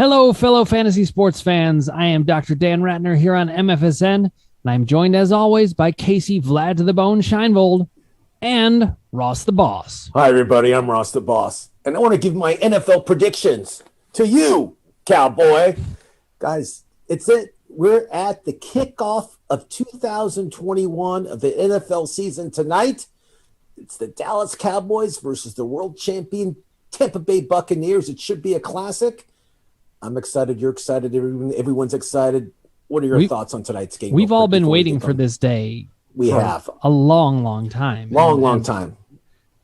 Hello, fellow fantasy sports fans. I am Dr. Dan Ratner here on MFSN, and I'm joined as always by Casey Vlad to the Bone Scheinvold and Ross the Boss. Hi, everybody. I'm Ross the Boss, and I want to give my NFL predictions to you, Cowboy. Guys, it's it. We're at the kickoff of 2021 of the NFL season tonight. It's the Dallas Cowboys versus the world champion Tampa Bay Buccaneers. It should be a classic. I'm excited. You're excited. Everyone's excited. What are your thoughts on tonight's game? We've all been waiting for this day. We have a long time. Long time.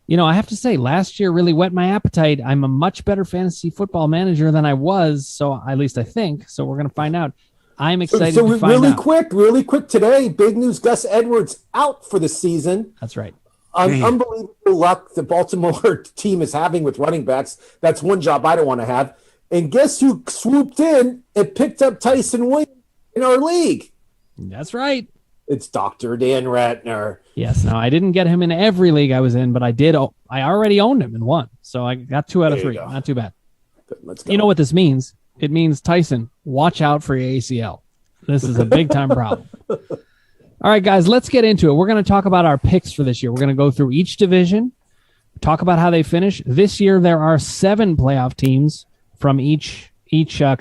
You know, I have to say, last year really whet my appetite. I'm a much better fantasy football manager than I was, so at least I think. So we're going to find out. I'm excited to find out. Really quick today, big news, Gus Edwards out for the season. That's right. Unbelievable luck the Baltimore team is having with running backs. That's one job I don't want to have. And guess who swooped in and picked up Tyson Williams in our league? That's right. It's Dr. Dan Ratner. Yes. Now, I didn't get him in every league I was in, but I did. I already owned him in one. So I got 2 out of 3. Not too bad. Good, let's go. You know what this means? It means, Tyson, watch out for your ACL. This is a big-time problem. All right, guys, let's get into it. We're going to talk about our picks for this year. We're going to go through each division, talk about how they finish. This year, there are 7 playoff teams from each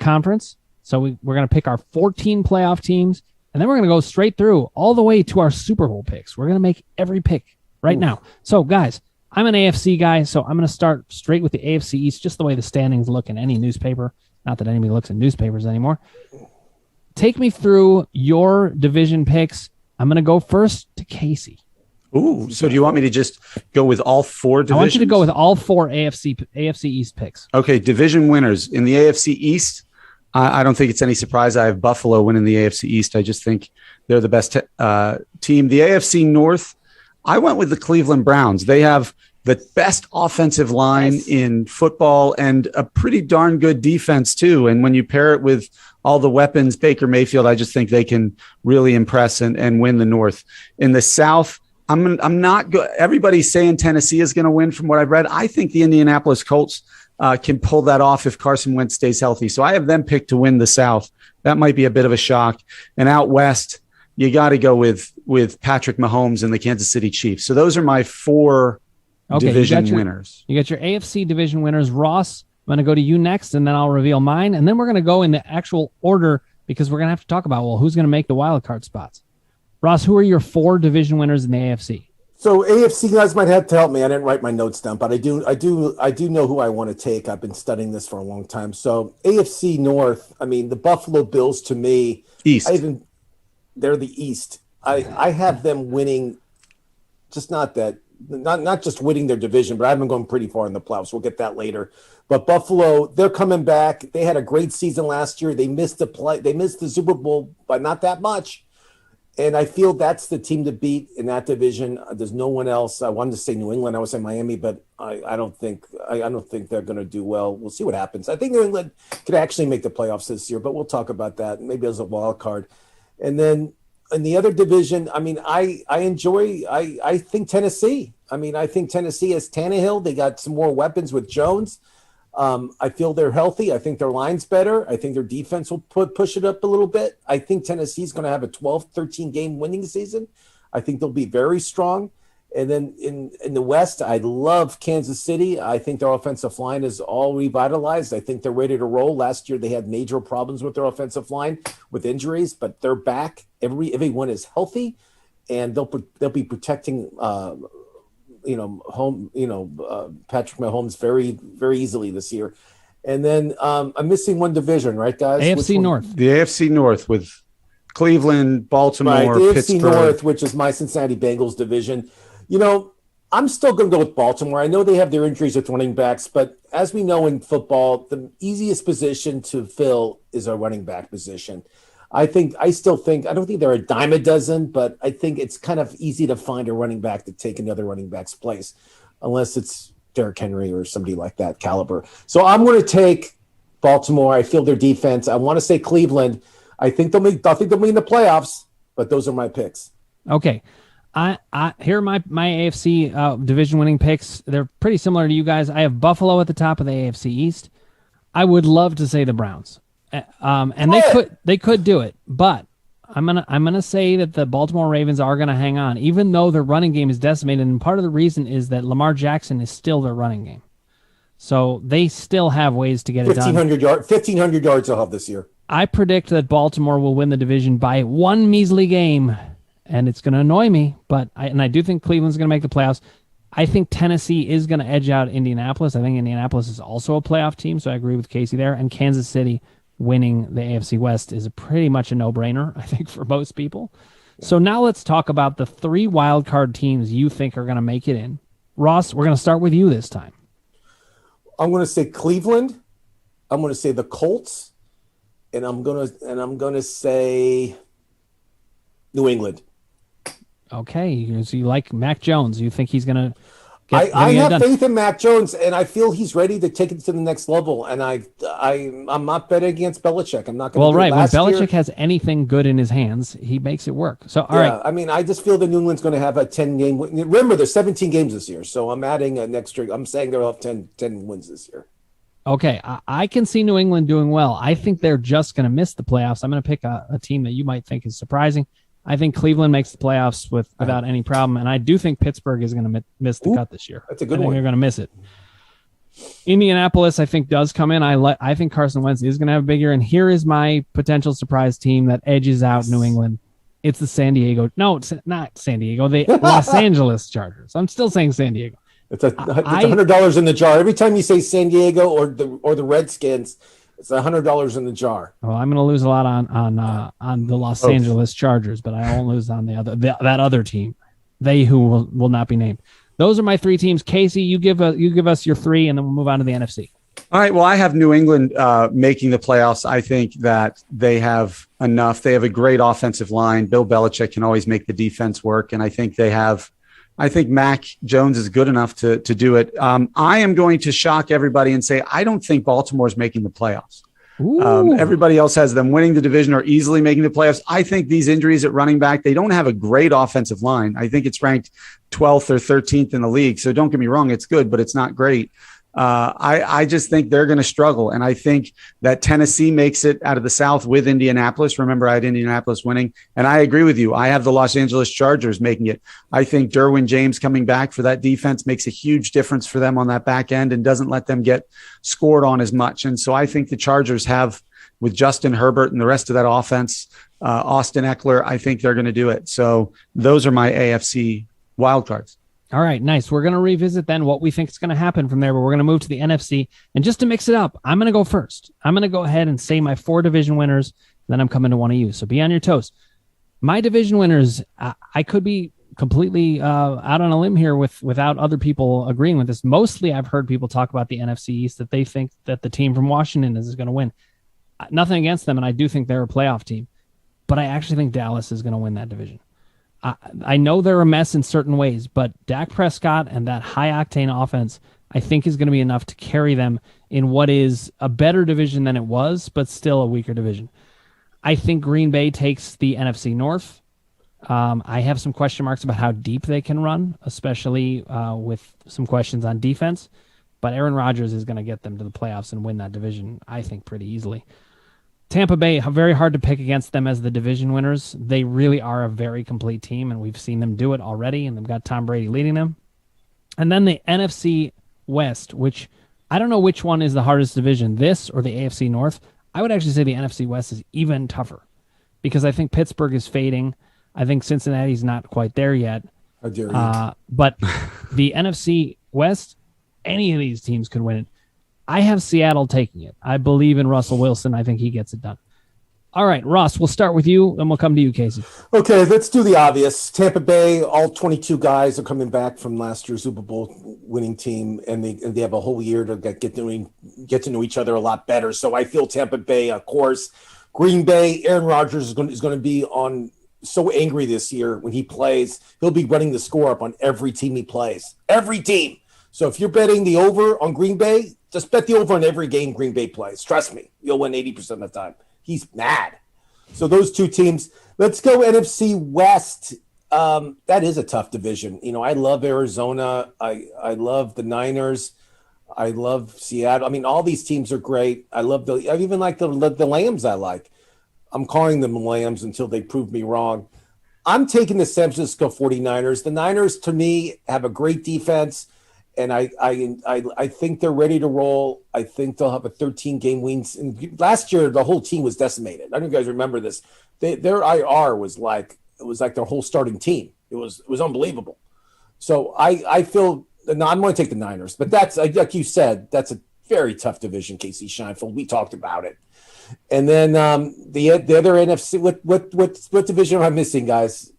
conference. So we're going to pick our 14 playoff teams, and then we're going to go straight through all the way to our Super Bowl picks. We're going to make every pick right now. So, guys, I'm an AFC guy, so I'm going to start straight with the AFC East, just the way the standings look in any newspaper. Not that anybody looks in newspapers anymore. Take me through your division picks. I'm going to go first to Casey. Ooh, so do you want me to just go with all 4 divisions? I want you to go with all 4 AFC East picks. Okay, division winners. In the AFC East, I don't think it's any surprise I have Buffalo winning the AFC East. I just think they're the best team. The AFC North, I went with the Cleveland Browns. They have the best offensive line in football and a pretty darn good defense too. And when you pair it with all the weapons, Baker Mayfield, I just think they can really impress and win the North. In the South, I'm not good. Everybody's saying Tennessee is going to win from what I've read. I think the Indianapolis Colts can pull that off if Carson Wentz stays healthy. So I have them picked to win the South. That might be a bit of a shock. And out West, you got to go with Patrick Mahomes and the Kansas City Chiefs. So those are my 4 division winners. You got your AFC division winners. Ross, I'm going to go to you next, and then I'll reveal mine. And then we're going to go in the actual order because we're going to have to talk about, who's going to make the wild card spots. Ross, who are your 4 division winners in the AFC? So AFC guys might have to help me. I didn't write my notes down, but I do know who I want to take. I've been studying this for a long time. So AFC North, I mean, the Buffalo Bills to me, East. They're the East. I have them winning, just not just winning their division, but I have them going pretty far in the playoffs. We'll get that later. But Buffalo, they're coming back. They had a great season last year. They missed the Super Bowl by not that much. And I feel that's the team to beat in that division. There's no one else. I wanted to say New England. I would say Miami, but I don't think they're going to do well. We'll see what happens. I think New England could actually make the playoffs this year, but we'll talk about that. Maybe as a wild card. And then in the other division, I mean, I think Tennessee. I mean, I think Tennessee has Tannehill. They got some more weapons with Jones. I feel they're healthy. I think their line's better. I think their defense will push it up a little bit. I think Tennessee's going to have a 12, 13 game winning season. I think they'll be very strong. And then in the West, I love Kansas City. I think their offensive line is all revitalized. I think they're ready to roll. Last year, they had major problems with their offensive line with injuries, but they're back. Everyone is healthy, and they'll be protecting Patrick Mahomes very, very easily this year. And then I'm missing one division, right, guys? AFC North. The AFC North with Cleveland, Baltimore, right, the Pittsburgh. AFC North, which is my Cincinnati Bengals division. You know, I'm still going to go with Baltimore. I know they have their injuries with running backs, but as we know in football, the easiest position to fill is a running back position. I still think, I don't think they're a dime a dozen, but I think it's kind of easy to find a running back to take another running back's place, unless it's Derrick Henry or somebody like that caliber. So I'm going to take Baltimore. I feel their defense. I want to say Cleveland. I think they'll be in the playoffs, but those are my picks. Okay. Here are my AFC division winning picks. They're pretty similar to you guys. I have Buffalo at the top of the AFC East. I would love to say the Browns, and they could do it, but I'm gonna say that the Baltimore Ravens are gonna hang on, even though their running game is decimated. And part of the reason is that Lamar Jackson is still their running game, so they still have ways to get it done. 1,500 yards they'll have this year. I predict that Baltimore will win the division by one measly game, and it's gonna annoy me, but I do think Cleveland's gonna make the playoffs. I think Tennessee is going to edge out Indianapolis. I think Indianapolis is also a playoff team, so I agree with Casey there. And Kansas City winning the AFC West is pretty much a no-brainer, I think, for most people. Yeah. So now let's talk about the 3 wildcard teams you think are going to make it in. Ross, we're going to start with you this time. I'm going to say Cleveland. I'm going to say the Colts, and I'm going to say New England. Okay, so you like Mac Jones. You think he's going to I have faith in Mac Jones, and I feel he's ready to take it to the next level. And I'm not betting against Belichick. I'm not going to. Well, right. When Belichick has anything good in his hands, he makes it work. So, all right. I mean, I just feel that New England's going to have a 10-game win. Remember, there's 17 games this year, so I'm adding an extra. I'm saying they'll have 10 wins this year. Okay, I can see New England doing well. I think they're just going to miss the playoffs. I'm going to pick a team that you might think is surprising. I think Cleveland makes the playoffs without any problem, and I do think Pittsburgh is going to miss the cut this year. That's a good one. They're going to miss it. Indianapolis, I think, does come in. I think Carson Wentz is going to have a big year, and here is my potential surprise team that edges out New England. It's the San Diego. No, it's not San Diego. The Los Angeles Chargers. I'm still saying San Diego. It's $100 in the jar. Every time you say San Diego or the Redskins, it's $100 in the jar. Well, I'm going to lose a lot on the Los Angeles Chargers, but I won't lose on that other team. They who will not be named. Those are my 3 teams. Casey, you give us your 3, and then we'll move on to the NFC. All right. Well, I have New England making the playoffs. I think that they have enough. They have a great offensive line. Bill Belichick can always make the defense work, and I think Mac Jones is good enough to do it. I am going to shock everybody and say I don't think Baltimore is making the playoffs. Everybody else has them winning the division or easily making the playoffs. I think these injuries at running back, they don't have a great offensive line. I think it's ranked 12th or 13th in the league. So don't get me wrong, it's good, but it's not great. I just think they're going to struggle. And I think that Tennessee makes it out of the South with Indianapolis. Remember, I had Indianapolis winning. And I agree with you. I have the Los Angeles Chargers making it. I think Derwin James coming back for that defense makes a huge difference for them on that back end and doesn't let them get scored on as much. And so I think the Chargers have, with Justin Herbert and the rest of that offense, Austin Eckler, I think they're going to do it. So those are my AFC wildcards. All right, nice. We're going to revisit then what we think is going to happen from there, but we're going to move to the NFC. And just to mix it up, I'm going to go first. I'm going to go ahead and say my 4 division winners, then I'm coming to one of you. So be on your toes. My division winners, I could be completely out on a limb here without other people agreeing with this. Mostly I've heard people talk about the NFC East, that they think that the team from Washington is going to win. Nothing against them, and I do think they're a playoff team. But I actually think Dallas is going to win that division. I know they're a mess in certain ways, but Dak Prescott and that high-octane offense, I think, is going to be enough to carry them in what is a better division than it was, but still a weaker division. I think Green Bay takes the NFC North. I have some question marks about how deep they can run, especially with some questions on defense. But Aaron Rodgers is going to get them to the playoffs and win that division, I think, pretty easily. Tampa Bay, very hard to pick against them as the division winners. They really are a very complete team, and we've seen them do it already, and they've got Tom Brady leading them. And then the NFC West, which I don't know which one is the hardest division, this or the AFC North. I would actually say the NFC West is even tougher because I think Pittsburgh is fading. I think Cincinnati's not quite there yet. How dare you? But the NFC West, any of these teams could win it. I have Seattle taking it. I believe in Russell Wilson. I think he gets it done. All right, Ross, we'll start with you, and we'll come to you, Casey. Okay, let's do the obvious. Tampa Bay, all 22 guys are coming back from last year's Super Bowl winning team, and they have a whole year to get to know each other a lot better. So I feel Tampa Bay, of course. Green Bay, Aaron Rodgers is going to be on so angry this year when he plays. He'll be running the score up on every team he plays. Every team. So if you're betting the over on Green Bay, just bet the over on every game Green Bay plays. Trust me, you'll win 80% of the time. He's mad. So those 2 teams. Let's go NFC West. That is a tough division. You know, I love Arizona. I love the Niners. I love Seattle. I mean, all these teams are great. I even like the Lambs. I'm calling them Lambs until they prove me wrong. I'm taking the San Francisco 49ers. The Niners, to me, have a great defense, and I think they're ready to roll. I think they'll have a 13-game wins. And last year, the whole team was decimated. I don't know if you guys remember this. Their IR was like their whole starting team. It was unbelievable. So I feel no, I'm going to take the Niners, but that's like you said, that's a very tough division. Casey Scheinfeld, we talked about it. And then the other NFC, what division am I missing, guys?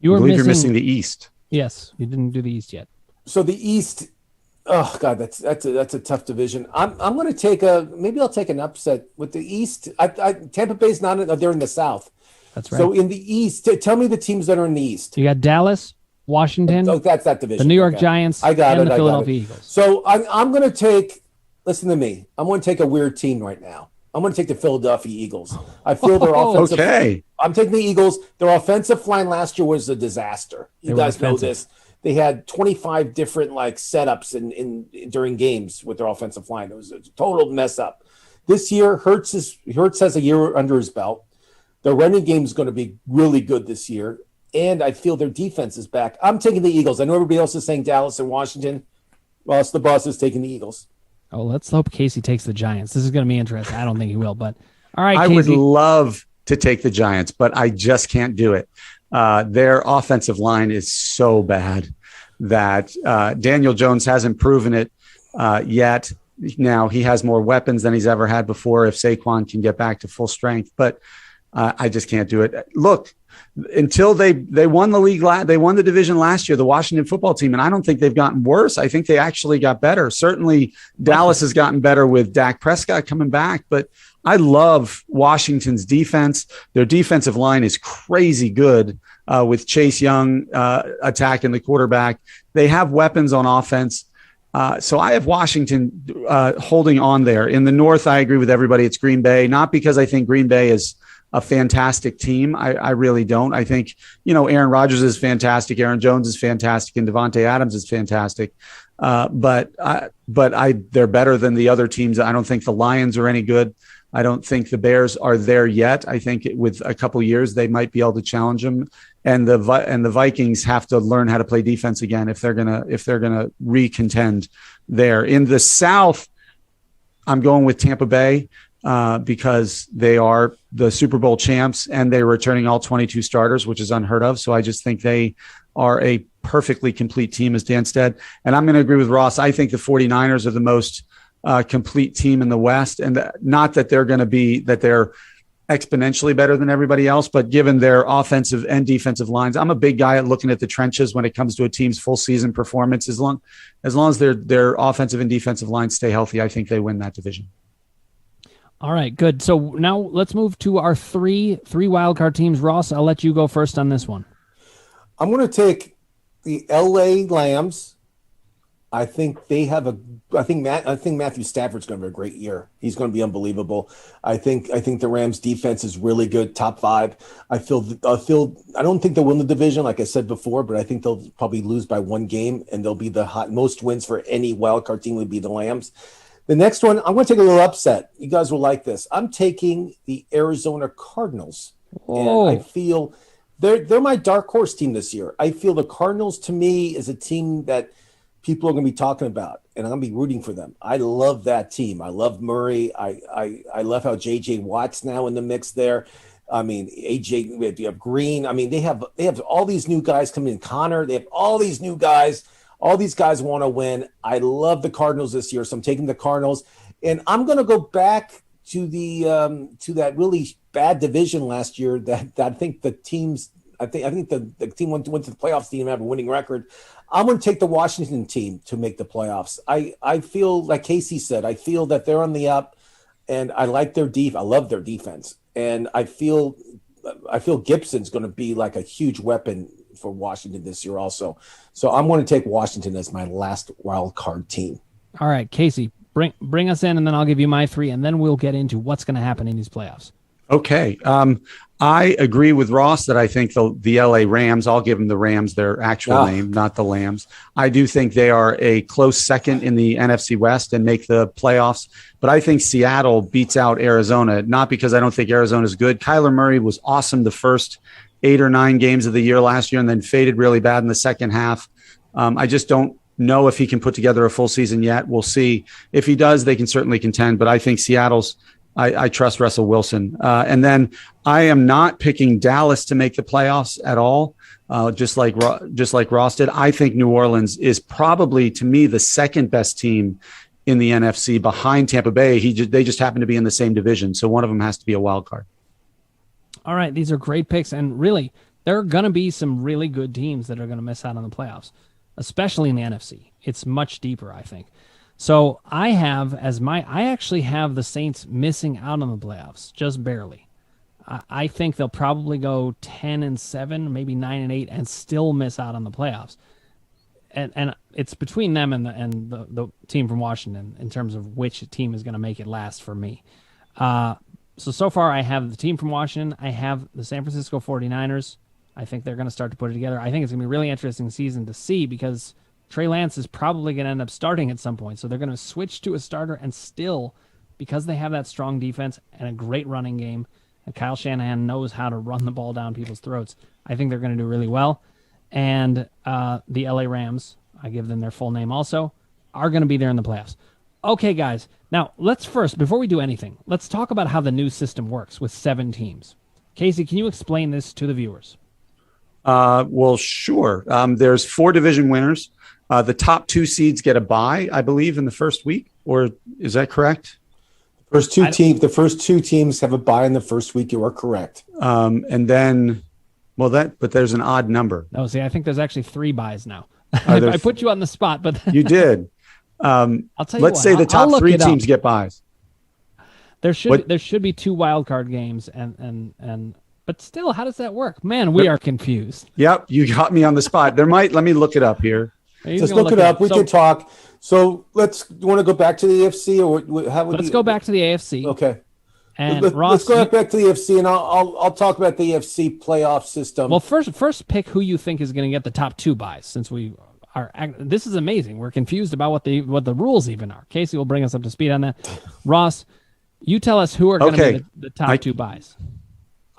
You're missing the East. Yes, you didn't do the East yet. So the East, oh God, that's a tough division. I'm going to take I'll take an upset with the East. Tampa Bay's not, they're in the South. That's right. So in the East, tell me the teams that are in the East. You got Dallas, Washington. Oh, that's that division. The New York Giants. I got and it. the Philadelphia Eagles. So I'm going to take. Listen to me. I'm going to take a weird team right now. I'm going to take the Philadelphia Eagles. I feel their offensive. Okay. I'm taking the Eagles. Their offensive line last year was a disaster. You guys know this. They had 25 different setups in during games with their offensive line. It was a total mess up. This year, Hurts has a year under his belt. Their running game is going to be really good this year, and I feel their defense is back. I'm taking the Eagles. I know everybody else is saying Dallas and Washington. Well, it's the boss is taking the Eagles. Oh, let's hope Casey takes the Giants. This is going to be interesting. I don't think he will, but all right, I Casey. would love to take the Giants, but I just can't do it. Their offensive line is so bad that Daniel Jones hasn't proven it yet. Now he has more weapons than he's ever had before if Saquon can get back to full strength, but I just can't do it. Look, until they won the league, they won the division last year, the Washington football team, and I don't think they've gotten worse. I think they actually got better. Certainly Dallas has gotten better with Dak Prescott coming back, but I love Washington's defense. Their defensive line is crazy good with Chase Young attacking the quarterback. They have weapons on offense. So I have Washington holding on there. In the North, I agree with everybody. It's Green Bay, not because I think Green Bay is a fantastic team. I really don't. I think, Aaron Rodgers is fantastic. Aaron Jones is fantastic. And Devontae Adams is fantastic. But they're better than the other teams. I don't think the Lions are any good. I don't think the Bears are there yet. I think with a couple years, they might be able to challenge them. And the Vikings have to learn how to play defense again if they're gonna re-contend there. In the South, I'm going with Tampa Bay because they are the Super Bowl champs and they're returning all 22 starters, which is unheard of. So I just think they are a perfectly complete team, as Dan said. And I'm going to agree with Ross. I think the 49ers are the most complete team in the West, and not that they're exponentially better than everybody else, but given their offensive and defensive lines, I'm a big guy at looking at the trenches when it comes to a team's full season performance. As long as their offensive and defensive lines stay healthy, I think they win that division. All right, good. So now let's move to our three wildcard teams. Ross, I'll let you go first on this one. I'm going to take the LA Lambs. I think I think Matthew Stafford's going to have a great year. He's going to be unbelievable. I think the Rams defense is really good, top 5. I don't think they'll win the division, like I said before, but I think they'll probably lose by 1 game, and they'll be the most wins for any wildcard team would be the Lambs. The next one, I'm going to take a little upset. You guys will like this. I'm taking the Arizona Cardinals. Oh. And I feel they're my dark horse team this year. I feel the Cardinals, to me, is a team that people are going to be talking about, and I'm going to be rooting for them. I love that team. I love Murray. I love how J.J. Watt's now in the mix there. I mean, AJ, you have Green. I mean, they have all these new guys coming in. Connor, they have all these new guys. All these guys want to win. I love the Cardinals this year, so I'm taking the Cardinals. And I'm going to go back to to that really bad division last year that I think the teams – I think the team went to the playoffs, didn't even have a winning record. I'm going to take the Washington team to make the playoffs. I feel, like Casey said, I feel that they're on the up, and I like their I love their defense. And I feel Gibson's going to be like a huge weapon for Washington this year also. So I'm going to take Washington as my last wild card team. All right, Casey, bring us in, and then I'll give you my 3, and then we'll get into what's going to happen in these playoffs. Okay. I agree with Ross that I think the LA Rams, I'll give them the Rams, their actual name, not the Lambs. I do think they are a close second in the NFC West and make the playoffs. But I think Seattle beats out Arizona, not because I don't think Arizona is good. Kyler Murray was awesome the first 8 or 9 games of the year last year and then faded really bad in the second half. I just don't know if he can put together a full season yet. We'll see. If he does, they can certainly contend. But I think Seattle's I trust Russell Wilson. And then I am not picking Dallas to make the playoffs at all, just like Ross did. I think New Orleans is probably, to me, the second best team in the NFC behind Tampa Bay. They just happen to be in the same division, so one of them has to be a wild card. All right, these are great picks, and really, there are going to be some really good teams that are going to miss out on the playoffs, especially in the NFC. It's much deeper, I think. So I actually have the Saints missing out on the playoffs, just barely. I think they'll probably go 10-7, maybe 9-8, and still miss out on the playoffs. And it's between them and the team from Washington in terms of which team is going to make it last for me. So far I have the team from Washington. I have the San Francisco 49ers. I think they're going to start to put it together. I think it's going to be a really interesting season to see because Trey Lance is probably going to end up starting at some point. So they're going to switch to a starter and still, because they have that strong defense and a great running game, and Kyle Shanahan knows how to run the ball down people's throats, I think they're going to do really well. And the LA Rams, I give them their full name also, are going to be there in the playoffs. Okay, guys. Now, let's first, before we do anything, let's talk about how the new system works with 7 teams. Casey, can you explain this to the viewers? Well, sure. There's 4 division winners. The top 2 seeds get a bye, I believe, in the first week, or is that correct? The first two teams have a bye in the first week. You are correct. And then, but there's an odd number. No, see, I think there's actually 3 byes now. I put you on the spot, but you did. I'll tell you. Let's say the top 3 teams get byes. There should be 2 wild card games, but still, how does that work? Man, we are confused. Yep, you got me on the spot. Let me look it up here. Just look it up. We can talk. So you want to go back to the AFC or how would let's go back to the AFC. Okay. And let's go back to the AFC, and I'll talk about the AFC playoff system. Well, first pick who you think is going to get the top 2 byes, since we are. This is amazing. We're confused about what the rules even are. Casey will bring us up to speed on that. Ross, you tell us who are going to be the top 2 byes.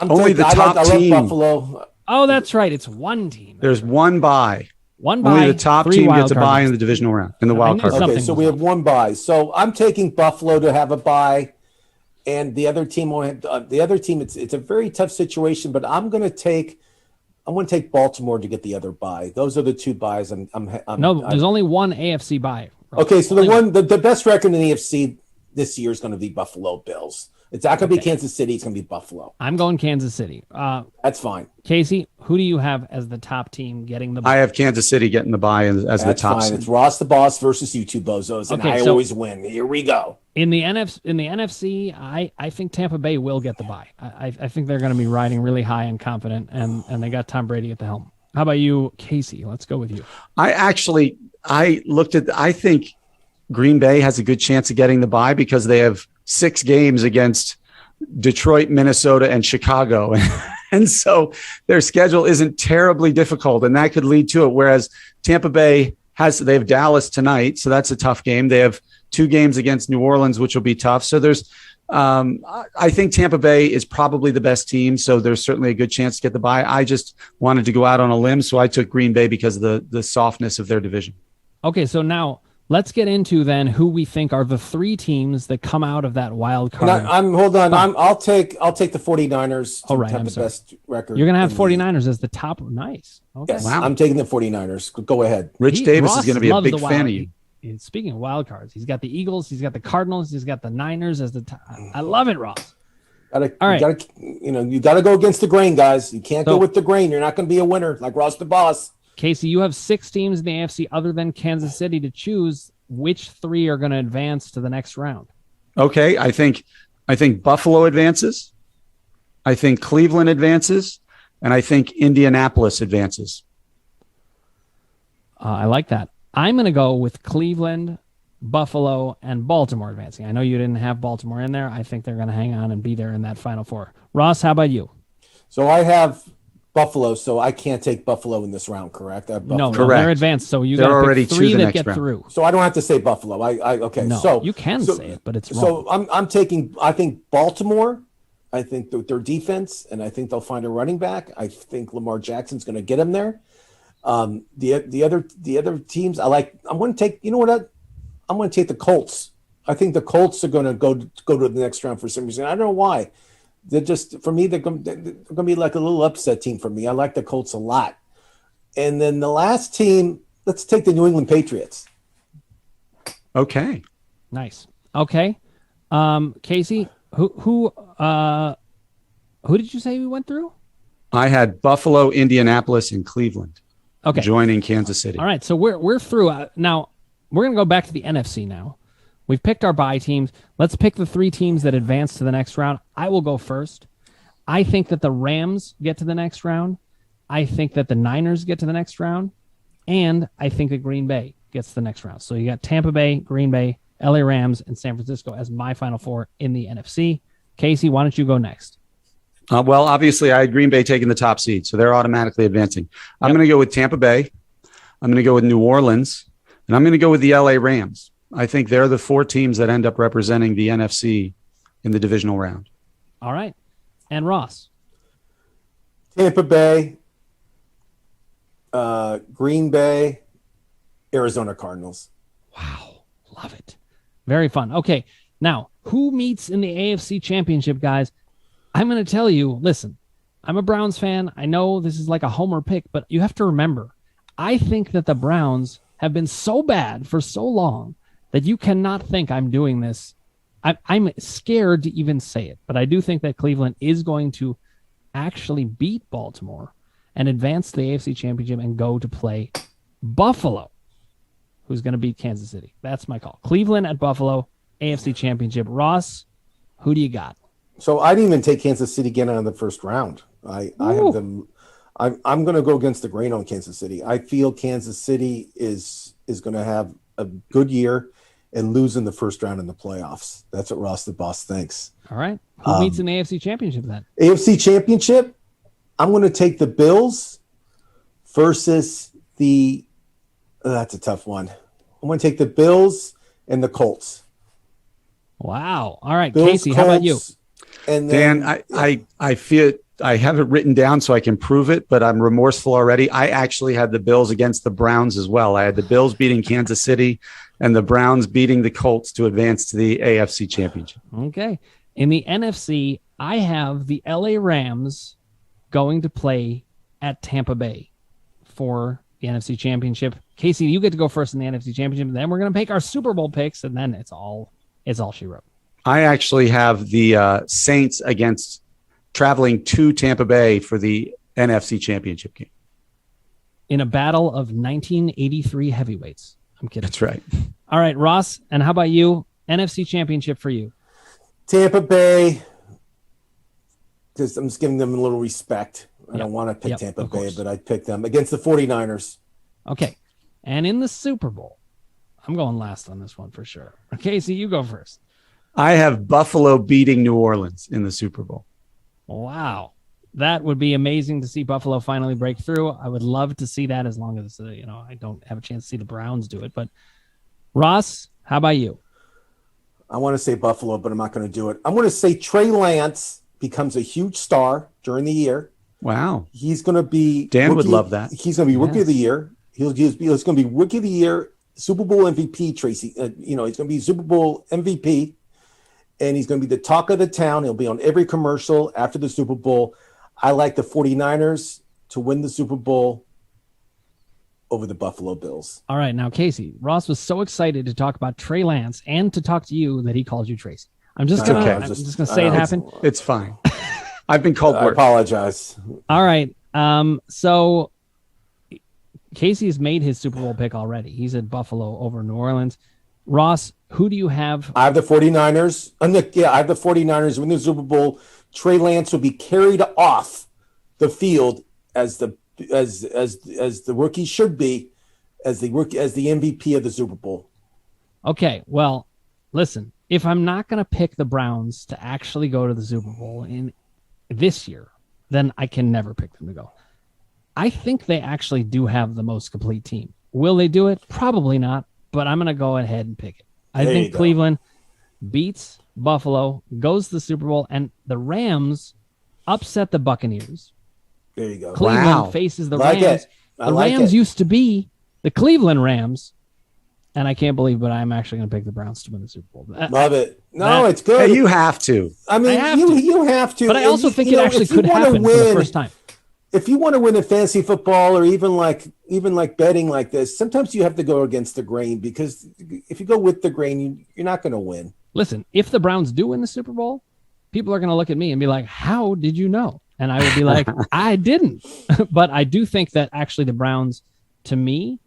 Only the top team. Buffalo. Oh, that's right. It's one team. There's one bye. Only the top team gets a bye in the divisional round, in the wild card. Okay, so we have one bye. So I'm taking Buffalo to have a bye, and the other team won't have. The other team, it's a very tough situation, but I'm going to take Baltimore to get the other bye. Those are the 2 byes. There's only one AFC bye. Okay, so the best record in the AFC this year is going to be Buffalo Bills. It's not going to be Kansas City. It's going to be Buffalo. I'm going Kansas City. That's fine. Casey, who do you have as the top team getting the bye? I have Kansas City getting the bye as the top seed. It's Ross the boss versus you 2 bozos, and I always win. Here we go. In the NFC, I think Tampa Bay will get the bye. I think they're going to be riding really high and confident, and they got Tom Brady at the helm. How about you, Casey? Let's go with you. I think Green Bay has a good chance of getting the bye because they have 6 games against Detroit, Minnesota, and Chicago. And so their schedule isn't terribly difficult, and that could lead to it. Whereas Tampa Bay they have Dallas tonight, so that's a tough game. They have 2 games against New Orleans, which will be tough. So I think Tampa Bay is probably the best team, so there's certainly a good chance to get the bye. I just wanted to go out on a limb, so I took Green Bay because of the softness of their division. Okay, so now let's get into then who we think are the 3 teams that come out of that wild card. Hold on. I'll take the 49ers to have the best record. You're going to have 49ers as the top. Nice. Okay. Yes, wow. I'm taking the 49ers. Go ahead. Rich Davis is going to be a big fan of you. Speaking of wild cards, he's got the Eagles, he's got the Cardinals, he's got the Niners as the top. I love it, Ross. All right. You got to go against the grain, guys. You can't go with the grain. You're not going to be a winner like Ross the boss. Casey, you have 6 teams in the AFC other than Kansas City to choose. Which 3 are going to advance to the next round? Okay, I think Buffalo advances. I think Cleveland advances, and I think Indianapolis advances. I like that. I'm going to go with Cleveland, Buffalo, and Baltimore advancing. I know you didn't have Baltimore in there. I think they're going to hang on and be there in that Final Four. Ross, how about you? So I have Buffalo, so I can't take Buffalo in this round, correct? I have No, Buffalo. they're advanced, so you got to already pick to 3 the that next get round. through. So I don't have to say Buffalo. Okay. No, so you can say it, but it's wrong. So I'm taking. I think Baltimore. I think their defense, and I think they'll find a running back. I think Lamar Jackson's going to get him there. The other teams, I like. I'm going to take. You know what? I'm going to take the Colts. I think the Colts are going to go to the next round for some reason. I don't know why. They're just, for me, they're going to be like a little upset team for me. I like the Colts a lot. And then the last team, let's take the New England Patriots. Okay. Nice. Okay. Casey, who did you say we went through? I had Buffalo, Indianapolis, and Cleveland. Okay. Joining Kansas City. All right. So we're through. Now we're going to go back to the NFC now. We've picked our bye teams. Let's pick the 3 teams that advance to the next round. I will go first. I think that the Rams get to the next round. I think that the Niners get to the next round. And I think that Green Bay gets to the next round. So you got Tampa Bay, Green Bay, LA Rams, and San Francisco as my final 4 in the NFC. Casey, why don't you go next? Well, obviously, I had Green Bay taking the top seed, so they're automatically advancing. I'm going to go with Tampa Bay. I'm going to go with New Orleans. And I'm going to go with the LA Rams. I think they're the 4 teams that end up representing the NFC in the divisional round. All right. And Ross? Tampa Bay, Green Bay, Arizona Cardinals. Wow. Love it. Very fun. Okay. Now, who meets in the AFC Championship, guys? I'm going to tell you, listen, I'm a Browns fan. I know this is like a homer pick, but you have to remember, I think that the Browns have been so bad for so long that you cannot think I'm doing this. I'm scared to even say it, but I do think that Cleveland is going to actually beat Baltimore and advance to the AFC Championship and go to play Buffalo, who's going to beat Kansas City. That's my call. Cleveland at Buffalo, AFC Championship. Ross, who do you got? So I didn't even take Kansas City again in the first round. I have them. I'm going to go against the grain on Kansas City. I feel Kansas City is going to have a good year and lose in the first round in the playoffs. That's what Ross the Boss thinks. All right. Who meets in the AFC Championship then? AFC Championship, I'm going to take the Bills versus the that's a tough one. I'm going to take the Bills and the Colts. Wow. All right, Bills, Casey, how about you? And then, Dan, I feel I have it written down so I can prove it, but I'm remorseful already. I actually had the Bills against the Browns as well. I had the Bills beating Kansas City and the Browns beating the Colts to advance to the AFC Championship. Okay. In the NFC, I have the LA Rams going to play at Tampa Bay for the NFC Championship. Casey, you get to go first in the NFC Championship. Then we're going to make our Super Bowl picks, and then it's all she wrote. I actually have the Saints against traveling to Tampa Bay for the NFC Championship game. In a battle of 1983 heavyweights. I'm kidding. That's right. All right, Ross, and how about you? NFC Championship for you. Tampa Bay, because I'm just giving them a little respect. I don't want to pick Tampa Bay, but I picked them against the 49ers. Okay. And in the Super Bowl, I'm going last on this one for sure. Casey, you go first. I have Buffalo beating New Orleans in the Super Bowl. Wow. That would be amazing to see Buffalo finally break through. I would love to see that as long as, I don't have a chance to see the Browns do it. But Ross, how about you? I want to say Buffalo, but I'm not going to do it. I'm going to say Trey Lance becomes a huge star during the year. Wow. He's going to be... Dan would love that. He's going to be Rookie of the Year. He's going to be Rookie of the Year, Super Bowl MVP, Tracy. He's going to be Super Bowl MVP. And he's going to be the talk of the town. He'll be on every commercial after the Super Bowl. I like the 49ers to win the Super Bowl over the Buffalo Bills. All right. Now, Casey, Ross was so excited to talk about Trey Lance and to talk to you that he called you Tracy. I'm just going to say it happened. It's fine. I've been called worse. I apologize. All right. So Casey has made his Super Bowl pick already. He's at Buffalo over New Orleans. Ross, who do you have? I have the 49ers. I have the 49ers win the Super Bowl. Trey Lance will be carried off the field as the rookie should be, as the MVP of the Super Bowl. Okay, well, listen, if I'm not going to pick the Browns to actually go to the Super Bowl in this year, then I can never pick them to go. I think they actually do have the most complete team. Will they do it? Probably not, but I'm going to go ahead and pick it. I think Cleveland beats Buffalo, goes to the Super Bowl, and the Rams upset the Buccaneers. There you go. Cleveland faces the Rams. The Rams used to be the Cleveland Rams, and I can't believe, but I'm actually going to pick the Browns to win the Super Bowl. Love it. No, it's good. Hey, you have to. I mean, you have to. But I also think it actually could happen for the first time. If you want to win in fantasy football or even like betting like this, sometimes you have to go against the grain, because if you go with the grain, you're not going to win. Listen, if the Browns do win the Super Bowl, people are going to look at me and be like, how did you know? And I will be like, I didn't. But I do think that actually the Browns, to me,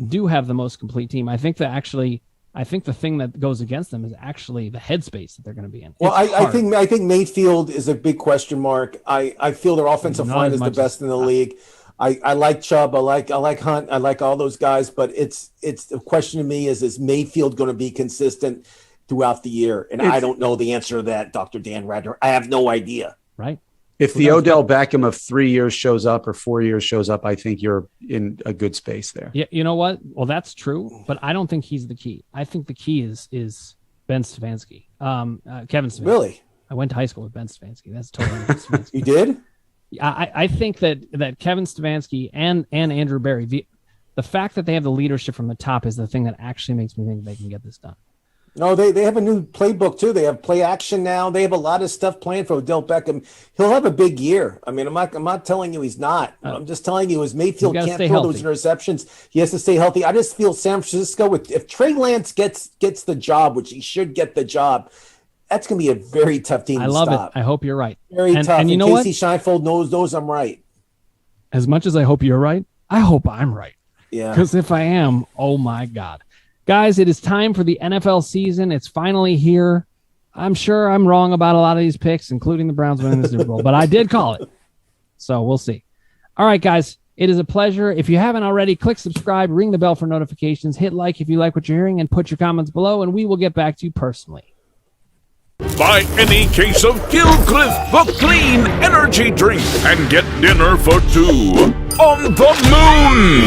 do have the most complete team. I think the thing that goes against them is actually the headspace that they're going to be in. Well, I think Mayfield is a big question mark. I feel their offensive line is the best in the league. I like Chubb. I like Hunt. I like all those guys. But it's the question to me is Mayfield going to be consistent throughout the year? And I don't know the answer to that, Dr. Dan Radner. I have no idea. Right. If the Odell Beckham of 3 years shows up or 4 years shows up, I think you're in a good space there. Yeah, you know what? Well, that's true, but I don't think he's the key. I think the key is Ben Stefanski, Kevin Stefanski. Really? I went to high school with Ben Stefanski. That's totally Stefanski. You did? I think that Kevin Stefanski and Andrew Berry, the fact that they have the leadership from the top is the thing that actually makes me think they can get this done. No, they have a new playbook too. They have play action now. They have a lot of stuff planned for Odell Beckham. He'll have a big year. I mean, I'm not telling you he's not. I'm just telling you, as Mayfield can't throw those interceptions, he has to stay healthy. I just feel San Francisco, if Trey Lance gets the job, which he should get the job, that's going to be a very tough team to stop. I love it. I hope you're right. Very tough. And you know Casey Scheinfeld knows I'm right. As much as I hope you're right, I hope I'm right. Yeah. Because if I am, oh my God. Guys, it is time for the NFL season. It's finally here. I'm sure I'm wrong about a lot of these picks, including the Browns winning the Super Bowl, but I did call it. So we'll see. All right, guys, it is a pleasure. If you haven't already, click subscribe, ring the bell for notifications, hit like if you like what you're hearing, and put your comments below, and we will get back to you personally. Buy any case of Gilchrist the Clean Energy Drink and get dinner for two on the moon.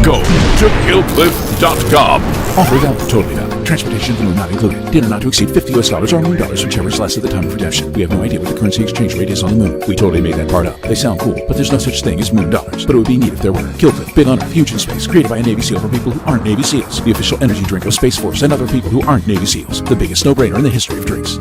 Go to Gilchrist.com. Offer valid, totally valid. Transportation and not included. Dinner not to exceed $50 or $1 dollars, whichever is less at the time of redemption. We have no idea what the currency exchange rate is on the moon. We totally made that part up. They sound cool, but there's no such thing as moon dollars. But it would be neat if there were. Gilchrist, big on Earth, huge in space, created by a Navy SEAL for people who aren't Navy SEALs. The official energy drink of Space Force and other people who aren't Navy SEAls. The biggest no-brainer in the history of drinks.